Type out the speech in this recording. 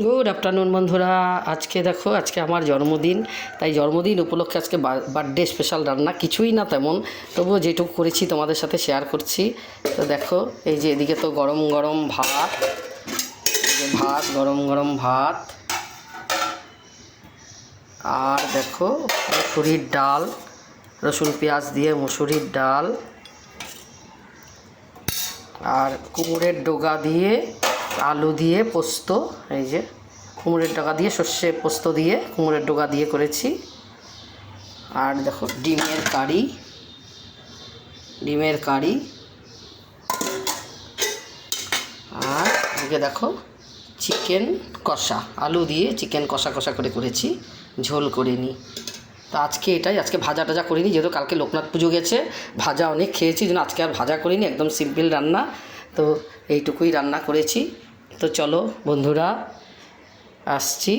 Good afternoon বন্ধুরা। আজকে দেখো, আজকে আমার জন্মদিন, তাই জন্মদিন উপলক্ষে আজকে বার্থডে স্পেশাল রান্না কিছুই না তেমন, তবুও যেটুকু করেছি তোমাদের সাথে শেয়ার করছি। তো দেখো, এই যে এদিকে তো গরম গরম ভাত, গরম গরম ভাত, আর দেখো মুসুরির ডাল, রসুন পেঁয়াজ দিয়ে মুসুরির ডাল, আর কুমড়ের ডগা দিয়ে আলু দিয়ে পোস্ত। এই যে কুমড়ের ডগা দিয়ে সর্ষে পোস্ত দিয়ে কুমড়ের ডগা দিয়ে করেছি। আর দেখো ডিমের কারি, আর এদিকে দেখো চিকেন কষা, আলু দিয়ে চিকেন কষা কষা করে করেছি, ঝোল করিনি। তো আজকে এটাই, আজকে ভাজা টাজা করিনি, যেহেতু কালকে লোকনাথ পুজো গেছে, ভাজা অনেক খেয়েছি, যেন আজকে আর ভাজা করিনি, একদম সিম্পল রান্না। তো এইটুকুই রান্না করেছি। তো চলো বন্ধুরা, আসছি।